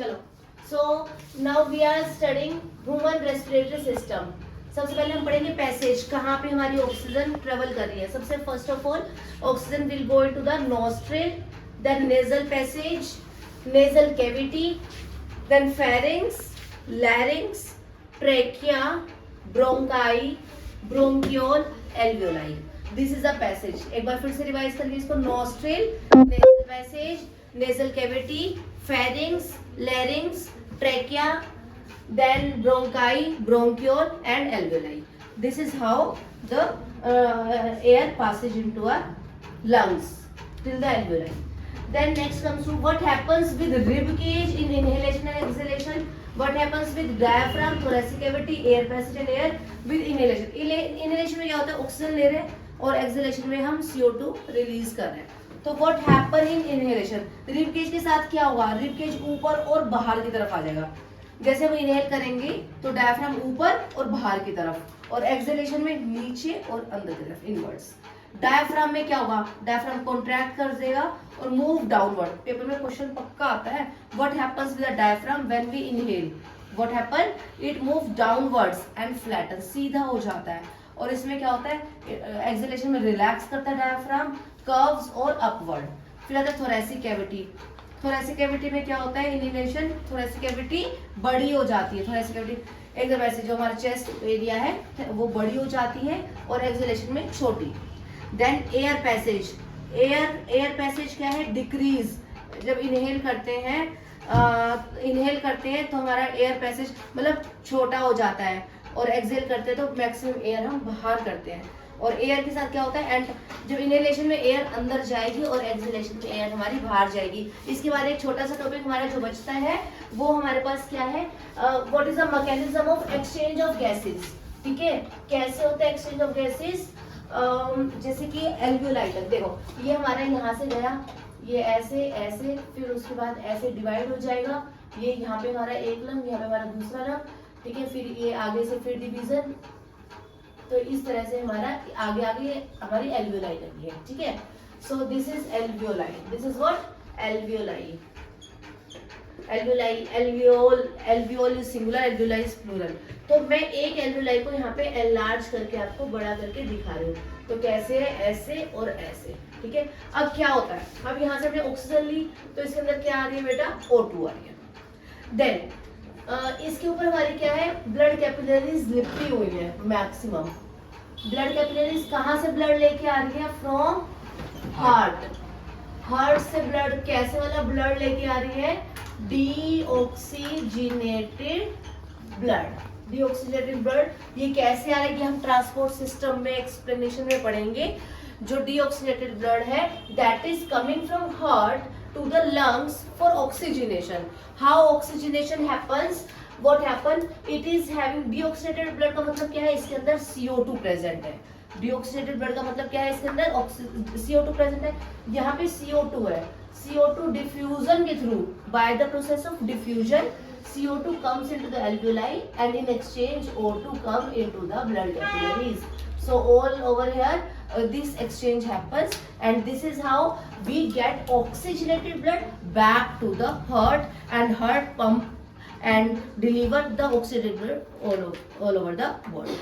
चलो, so now we are studying human respiratory system. सबसे पहले हम पढ़ेंगे पैसेज, कहाँ पे हमारी ऑक्सीजन ट्रेवल कर रही है। सबसे first of all oxygen will go into the nostril, then nasal passage, nasal cavity, then pharynx, larynx, trachea, bronchi, bronchiole, alveoli. This is a passage. एक बार फिर से रिवाइज करिए इसको। Nostril, nasal passage, nasal cavity, pharynx, larynx, trachea, then bronchi, bronchiole and alveoli. This is how the air passes into our lungs till the alveoli. Then next comes to what happens with rib cage in inhalation and exhalation. What happens with diaphragm, thoracic cavity, air passage and air with inhalation. Inhalation में क्या होता है, oxygen ले रहे हैं और exhalation में हम CO2 रिलीज कर रहे हैं। तो what happen in inhalation, rib cage के साथ क्या होगा, रिब केज ऊपर और बाहर की तरफ आ जाएगा। जैसे हम इनहेल करेंगे तो डायफ्राम ऊपर और बाहर की तरफ, और एक्सहेलेशन में नीचे और अंदर की तरफ, इनवर्ड्स। डायफ्राम में क्या होगा, डायफ्राम कॉन्ट्रैक्ट कर देगा और मूव डाउनवर्ड। पेपर में क्वेश्चन पक्का आता है, what happens with the diaphragm when we inhale, what happen, it move downwards and flatten, सीधा हो जाता है। और इसमें क्या होता है, एक्सहेलेशन में रिलैक्स करता है डायफ्राम, कर्व्स और अपवर्ड। फिर आता है थोरैसिक कैविटी। थोरैसिक कैविटी में क्या होता है, इनहेलेशन, थोरैसिक कैविटी बड़ी हो जाती है। थोरैसिक कैविटी एकदम ऐसे, जो हमारा चेस्ट एरिया है वो बड़ी हो जाती है और एक्सहेलेशन में छोटी। Then air passage, air passage क्या है, डिक्रीज। जब इनहेल करते हैं तो हमारा एयर पैसेज मतलब छोटा हो जाता है, और एक्सहेल करते हैं तो मैक्सिमम एयर हम बाहर करते हैं। और एयर के साथ क्या होता है, एंड जब इनहेलेशन में एयर अंदर जाएगी और एक्सहेलेशन में एयर हमारी बाहर जाएगी। इसके बाद एक छोटा सा टॉपिक हमारा जो बचता है वो हमारे पास क्या है, what is the mechanism of exchange of gases. ठीक है, कैसे होता है एक्सचेंज ऑफ गैसेस, जैसे कि एल्वियोलाई तक देखो, ये हमारा यहाँ से गया, ये ऐसे ऐसे, फिर उसके बाद ऐसे डिवाइड हो जाएगा। ये यहाँ पे हमारा एक लंग, यहाँ पे हमारा दूसरा लंग, ठीक है, फिर ये आगे से फिर डिवीजन। तो इस तरह से हमारा आगे आगे हमारी एल्वियोलाई लगी है। ठीक है, so this is alveoli, this is what, alveoli. Alveoli, alveolus is singular, alveoli is plural. तो मैं एक एल्वियोलाई को यहाँ पे एनलार्ज करके आपको बड़ा करके दिखा रही हूँ। तो कैसे है, ऐसे और ऐसे। ठीक है, अब क्या होता है, अब यहाँ से हमने ऑक्सीजन ली तो इसके अंदर क्या आ रही है बेटा, O2 आ रही है। देन इसके ऊपर हमारी क्या है, ब्लड कैपिलरीज लिपटी हुई है मैक्सिमम। ब्लड कैपिलरीज कहाँ से ब्लड लेके आ रही है, फ्रॉम हार्ट। हार्ट से ब्लड, कैसे वाला ब्लड लेके आ रही है, डीऑक्सीजिनेटेड ब्लड। डीऑक्सीजिनेटेड ब्लड ये कैसे आ रहा है कि हम ट्रांसपोर्ट सिस्टम में एक्सप्लेनेशन में पढ़ेंगे। जो डीऑक्सीजिनेटेड ब्लड है that is coming from heart to the lungs for oxygenation. How oxygenation happens, what happen, it is having deoxygenated blood का मतलब क्या है, इसके अंदर CO2 present है। deoxygenated blood का मतलब क्या है, इसके अंदर CO2 present है। यहाँ पे CO2 है, CO2 diffusion के through, by the process of diffusion CO2 comes into the alveoli and in exchange O2 come into the blood capillaries. So all over here this exchange happens, and this is how we get oxygenated blood back to the heart, and heart pump and deliver the oxygenated blood all over the body.